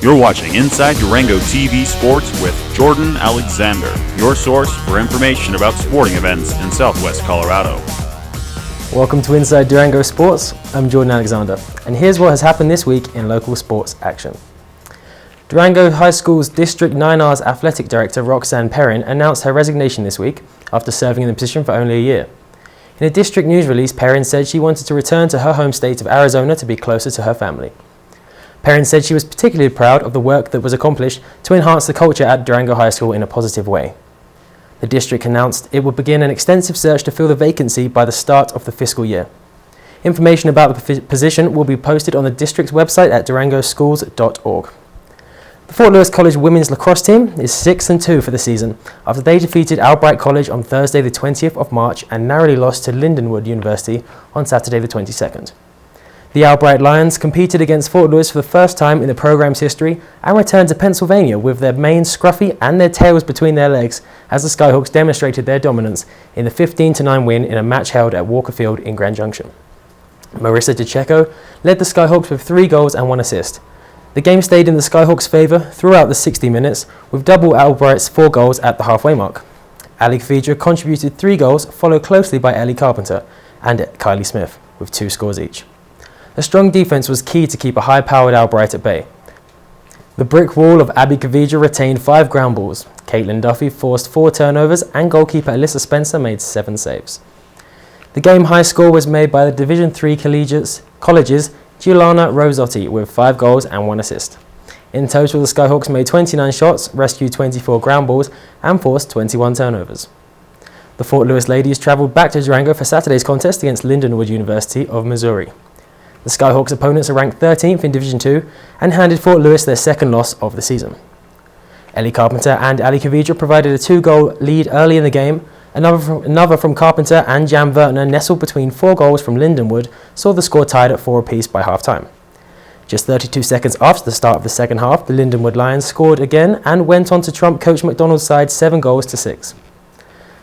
You're watching Inside Durango TV Sports with Jordan Alexander, your source for information about sporting events in Southwest Colorado. Welcome to Inside Durango Sports. I'm Jordan Alexander, and here's what has happened this week in local sports action. Durango High School's District 9R's Athletic Director Roxanne Perrin announced her resignation this week after serving in the position for only a year. In a district news release, Perrin said she wanted to return to her home state of Arizona to be closer to her family. Perrin said she was particularly proud of the work that was accomplished to enhance the culture at Durango High School in a positive way. The district announced it would begin an extensive search to fill the vacancy by the start of the fiscal year. Information about the position will be posted on the district's website at durangoschools.org. The Fort Lewis College women's lacrosse team is 6-2 for the season after they defeated Albright College on Thursday the 20th of March and narrowly lost to Lindenwood University on Saturday the 22nd. The Albright Lions competed against Fort Lewis for the first time in the program's history and returned to Pennsylvania with their manes scruffy and their tails between their legs as the Skyhawks demonstrated their dominance in the 15-9 win in a match held at Walker Field in Grand Junction. Marissa DeCecco led the Skyhawks with 3 goals and 1 assist. The game stayed in the Skyhawks' favour throughout the 60 minutes with double Albright's 4 goals at the halfway mark. Ali Kvidra contributed 3 goals, followed closely by Ellie Carpenter and Kylie Smith with 2 scores each. A strong defence was key to keep a high-powered Albright at bay. The brick wall of Abby Kvidra retained 5 ground balls. Caitlin Duffy forced 4 turnovers and goalkeeper Alyssa Spencer made 7 saves. The game high score was made by the Division III colleges Giuliana Rosotti with 5 goals and 1 assist. In total, the Skyhawks made 29 shots, rescued 24 ground balls and forced 21 turnovers. The Fort Lewis ladies travelled back to Durango for Saturday's contest against Lindenwood University of Missouri. The Skyhawks' opponents are ranked 13th in Division II and handed Fort Lewis their second loss of the season. Ellie Carpenter and Ali Kvidra provided a 2-goal lead early in the game. Another from Carpenter and Jan Vertner nestled between 4 goals from Lindenwood saw the score tied at 4 apiece by half-time. Just 32 seconds after the start of the second half, the Lindenwood Lions scored again and went on to trump Coach McDonald's side 7-6.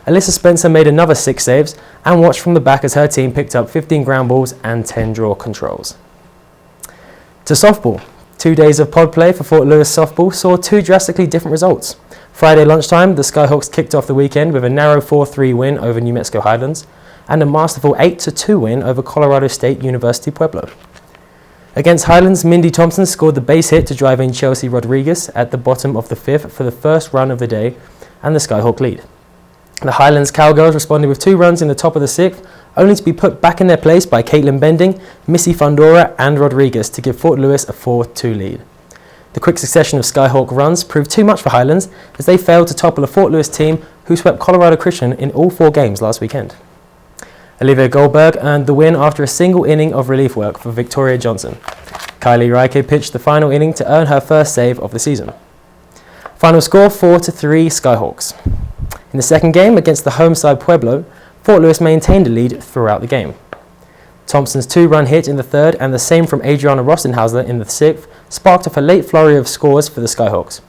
Alyssa Spencer made another 6 saves and watched from the back as her team picked up 15 ground balls and 10 draw controls. To softball, 2 days of pod play for Fort Lewis softball saw 2 drastically different results. Friday lunchtime, the Skyhawks kicked off the weekend with a narrow 4-3 win over New Mexico Highlands and a masterful 8-2 win over Colorado State University Pueblo. Against Highlands, Mindy Thompson scored the base hit to drive in Chelsea Rodriguez at the bottom of the 5th for the first run of the day and the Skyhawk lead. The Highlands Cowgirls responded with 2 runs in the top of the 6th, only to be put back in their place by Caitlin Bending, Missy Fundora and Rodriguez to give Fort Lewis a 4-2 lead. The quick succession of Skyhawk runs proved too much for Highlands as they failed to topple a Fort Lewis team who swept Colorado Christian in all 4 games last weekend. Olivia Goldberg earned the win after a single inning of relief work for Victoria Johnson. Kylie Reike pitched the final inning to earn her first save of the season. Final score 4-3 Skyhawks. In the second game against the home side Pueblo, Fort Lewis maintained a lead throughout the game. Thompson's 2-run hit in the 3rd and the same from Adriana Rostenhausler in the 6th sparked off a late flurry of scores for the Skyhawks.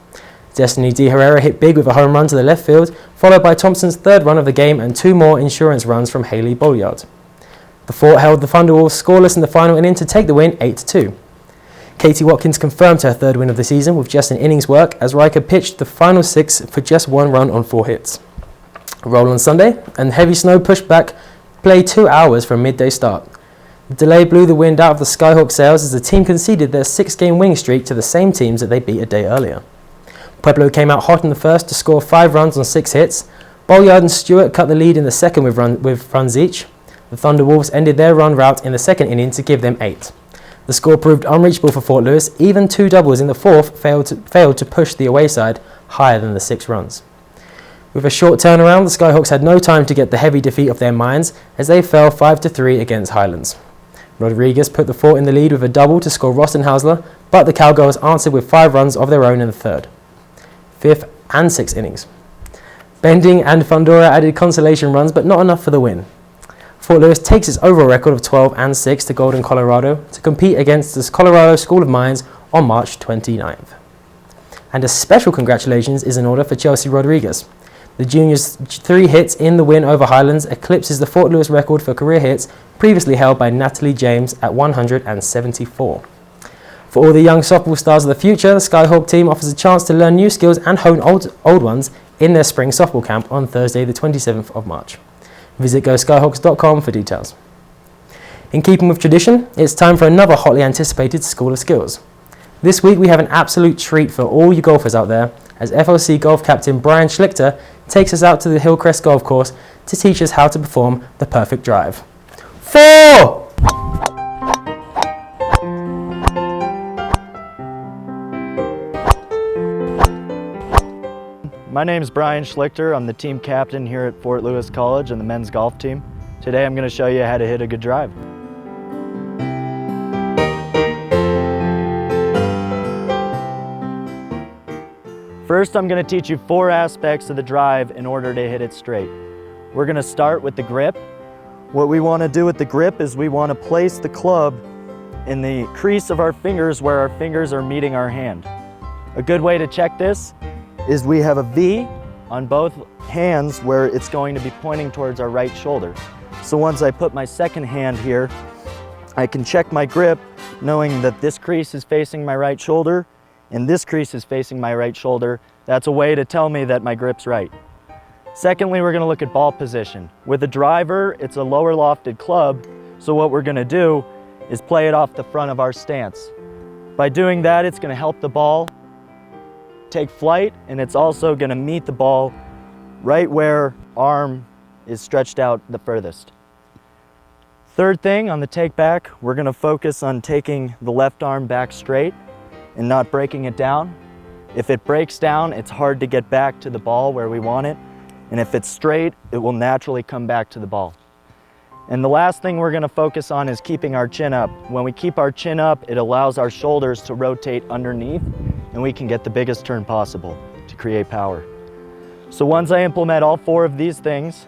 Destiny D. Herrera hit big with a home run to the left field, followed by Thompson's 3rd run of the game and 2 more insurance runs from Haley Bolyard. The Fort held the Thunderwolves scoreless in the final inning to take the win 8-2. Katie Watkins confirmed her 3rd win of the season with just an inning's work as Riker pitched the final 6 for just 1 run on 4 hits. Roll on Sunday, and heavy snow pushed back play 2 hours for a midday start. The delay blew the wind out of the Skyhawk sails as the team conceded their 6-game winning streak to the same teams that they beat a day earlier. Pueblo came out hot in the first to score 5 runs on 6 hits. Bolyard and Stewart cut the lead in the second with runs each. The Thunderwolves ended their run route in the second inning to give them 8. The score proved unreachable for Fort Lewis. Even 2 doubles in the 4th failed to push the away side higher than the 6 runs. With a short turnaround, the Skyhawks had no time to get the heavy defeat off their minds as they fell 5-3 against Highlands. Rodriguez put the Fort in the lead with a double to score Rostenhausler, but the Cowgirls answered with 5 runs of their own in the 3rd, 5th and 6th innings. Bending and Fundora added consolation runs, but not enough for the win. Fort Lewis takes its overall record of 12-6 to Golden, Colorado to compete against the Colorado School of Mines on March 29th. And a special congratulations is in order for Chelsea Rodriguez. The junior's 3 hits in the win over Highlands eclipses the Fort Lewis record for career hits previously held by Natalie James at 174. For all the young softball stars of the future, the Skyhawk team offers a chance to learn new skills and hone old ones in their spring softball camp on Thursday the 27th of March. Visit GoSkyhawks.com for details. In keeping with tradition, it's time for another hotly anticipated School of Skills. This week we have an absolute treat for all you golfers out there, as FLC golf captain Brian Schlichter takes us out to the Hillcrest Golf Course to teach us how to perform the perfect drive. 4! My name is Brian Schlichter. I'm the team captain here at Fort Lewis College and the men's golf team. Today I'm going to show you how to hit a good drive. First, I'm going to teach you 4 aspects of the drive in order to hit it straight. We're going to start with the grip. What we want to do with the grip is we want to place the club in the crease of our fingers where our fingers are meeting our hand. A good way to check this is we have a V on both hands where it's going to be pointing towards our right shoulder. So once I put my second hand here, I can check my grip knowing that this crease is facing my right shoulder and this crease is facing my right shoulder. That's a way to tell me that my grip's right. Secondly, we're going to look at ball position. With a driver, it's a lower lofted club, so what we're going to do is play it off the front of our stance. By doing that, it's going to help the ball take flight, and it's also going to meet the ball right where arm is stretched out the furthest. Third thing, on the take back, we're going to focus on taking the left arm back straight and not breaking it down. If it breaks down, it's hard to get back to the ball where we want it, and if it's straight, it will naturally come back to the ball. And the last thing we're going to focus on is keeping our chin up. When we keep our chin up, it allows our shoulders to rotate underneath, and we can get the biggest turn possible to create power. So once I implement all 4 of these things,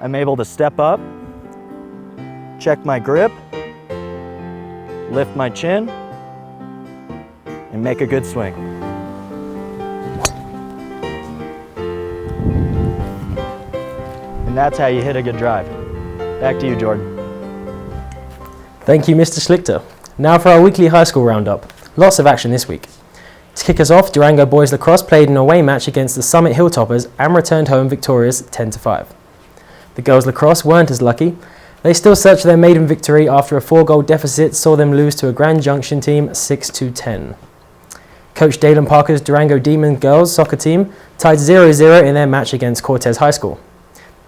I'm able to step up, check my grip, lift my chin, and make a good swing. And that's how you hit a good drive. Back to you, Jordan. Thank you, Mr. Schlichter. Now for our weekly high school roundup. Lots of action this week. To kick us off, Durango boys lacrosse played an away match against the Summit Hilltoppers and returned home victorious 10-5. The girls lacrosse weren't as lucky. They still searched for their maiden victory after a 4-goal deficit saw them lose to a Grand Junction team 6-10. Coach Dalen Parker's Durango Demon girls soccer team tied 0-0 in their match against Cortez High School.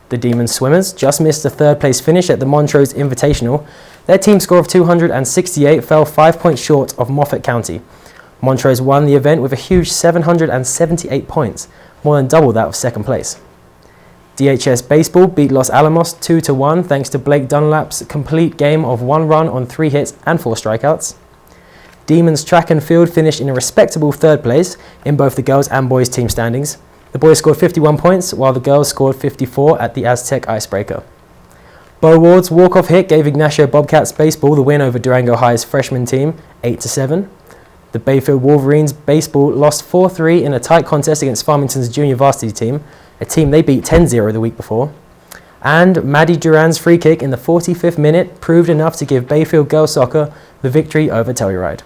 The Demon swimmers just missed a 3rd place finish at the Montrose Invitational. Their team score of 268 fell 5 points short of Moffat County. Montrose won the event with a huge 778 points, more than double that of 2nd place. DHS Baseball beat Los Alamos 2-1 thanks to Blake Dunlap's complete game of 1 run on 3 hits and 4 strikeouts. Demons track and field finished in a respectable 3rd place in both the girls and boys team standings. The boys scored 51 points while the girls scored 54 at the Aztec Icebreaker. Bo Ward's walk-off hit gave Ignacio Bobcats Baseball the win over Durango High's freshman team 8-7. The Bayfield Wolverines Baseball lost 4-3 in a tight contest against Farmington's junior varsity team, a team they beat 10-0 the week before. And Maddie Duran's free kick in the 45th minute proved enough to give Bayfield girls soccer the victory over Telluride.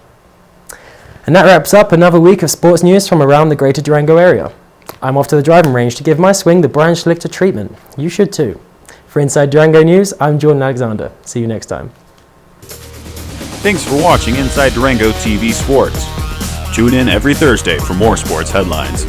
And that wraps up another week of sports news from around the greater Durango area. I'm off to the driving range to give my swing the Brian Schlichter treatment. You should too. For Inside Durango News, I'm Jordan Alexander. See you next time. Thanks for watching Inside Durango TV Sports. Tune in every Thursday for more sports headlines.